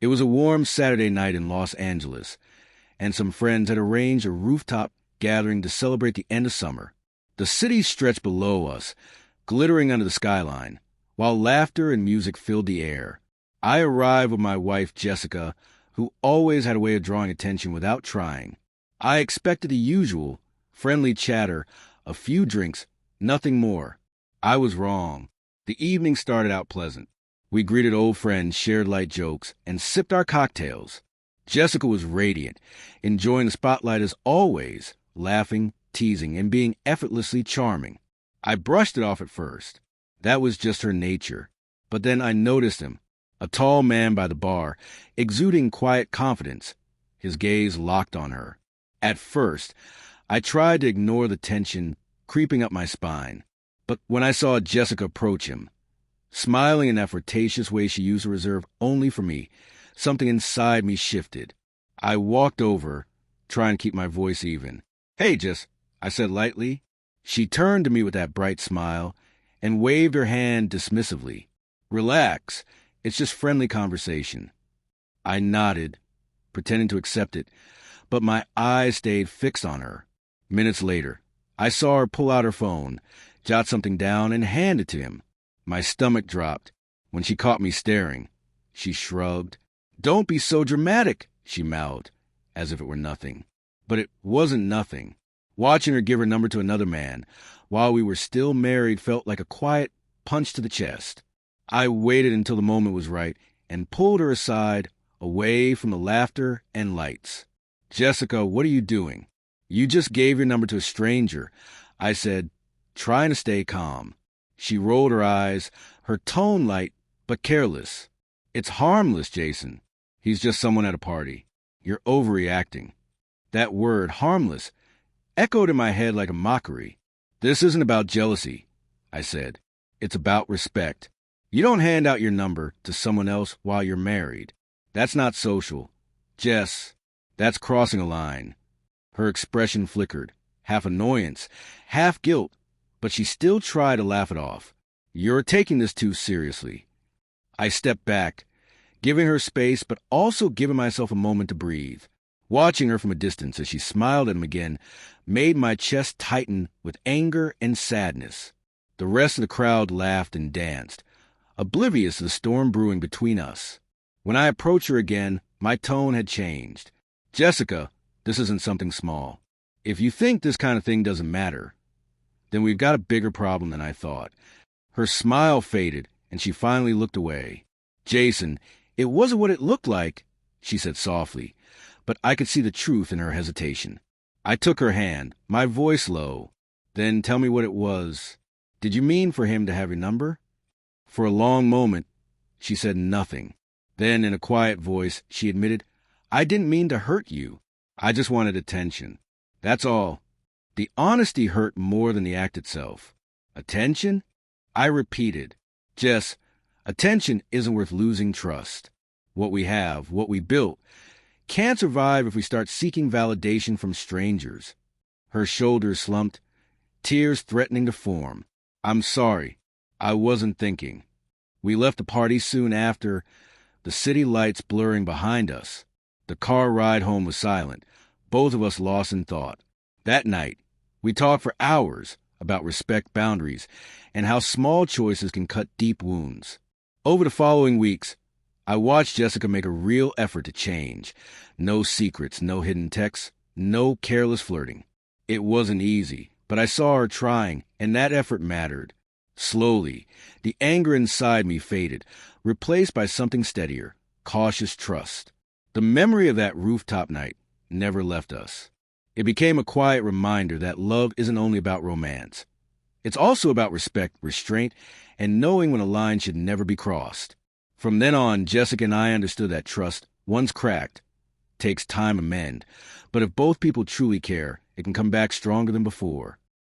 It was a warm Saturday night in Los Angeles, and some friends had arranged a rooftop gathering to celebrate the end of summer. The city stretched below us, glittering under the skyline, while laughter and music filled the air. I arrived with my wife, Jessica, who always had a way of drawing attention without trying. I expected the usual, friendly chatter, a few drinks, nothing more. I was wrong. The evening started out pleasant. We greeted old friends, shared light jokes, and sipped our cocktails. Jessica was radiant, enjoying the spotlight as always, laughing, teasing, and being effortlessly charming. I brushed it off at first. That was just her nature. But then I noticed him, a tall man by the bar, exuding quiet confidence, his gaze locked on her. At first, I tried to ignore the tension creeping up my spine. But when I saw Jessica approach him, smiling in that flirtatious way she used to reserve only for me, something inside me shifted. I walked over, trying to keep my voice even. "Hey, Jess," I said lightly. She turned to me with that bright smile and waved her hand dismissively. "Relax. It's just friendly conversation." I nodded, pretending to accept it, but my eyes stayed fixed on her. Minutes later, I saw her pull out her phone, jot something down, and hand it to him. My stomach dropped when she caught me staring. She shrugged. "Don't be so dramatic," she mouthed, as if it were nothing. But it wasn't nothing. Watching her give her number to another man, while we were still married, felt like a quiet punch to the chest. I waited until the moment was right and pulled her aside, away from the laughter and lights. "Jessica, what are you doing? You just gave your number to a stranger," I said, trying to stay calm. She rolled her eyes, her tone light but careless. "It's harmless, Jason. He's just someone at a party. You're overreacting." That word, harmless, echoed in my head like a mockery. "This isn't about jealousy," I said. "It's about respect. You don't hand out your number to someone else while you're married. That's not social. Jess, that's crossing a line." Her expression flickered, half annoyance, half guilt, but she still tried to laugh it off. "You're taking this too seriously." I stepped back, giving her space, but also giving myself a moment to breathe. Watching her from a distance as she smiled at him again made my chest tighten with anger and sadness. The rest of the crowd laughed and danced, oblivious to the storm brewing between us. When I approached her again, my tone had changed. "Jessica, this isn't something small. If you think this kind of thing doesn't matter, then we've got a bigger problem than I thought." Her smile faded, and she finally looked away. "Jason, it wasn't what it looked like," she said softly, but I could see the truth in her hesitation. I took her hand, my voice low. "Then tell me what it was. Did you mean for him to have your number?" For a long moment, she said nothing. Then, in a quiet voice, she admitted, "I didn't mean to hurt you. I just wanted attention. That's all." The honesty hurt more than the act itself. "Attention?" I repeated. "Jess, attention isn't worth losing trust. What we have, what we built, can't survive if we start seeking validation from strangers." Her shoulders slumped, tears threatening to form. "I'm sorry. I wasn't thinking." We left the party soon after, the city lights blurring behind us. The car ride home was silent, both of us lost in thought. That night, we talked for hours about respect boundaries and how small choices can cut deep wounds. Over the following weeks, I watched Jessica make a real effort to change. No secrets, no hidden texts, no careless flirting. It wasn't easy, but I saw her trying, and that effort mattered. Slowly, the anger inside me faded, replaced by something steadier, cautious trust. The memory of that rooftop night never left us. It became a quiet reminder that love isn't only about romance. It's also about respect, restraint, and knowing when a line should never be crossed. From then on, Jessica and I understood that trust, once cracked, takes time to mend. But if both people truly care, it can come back stronger than before.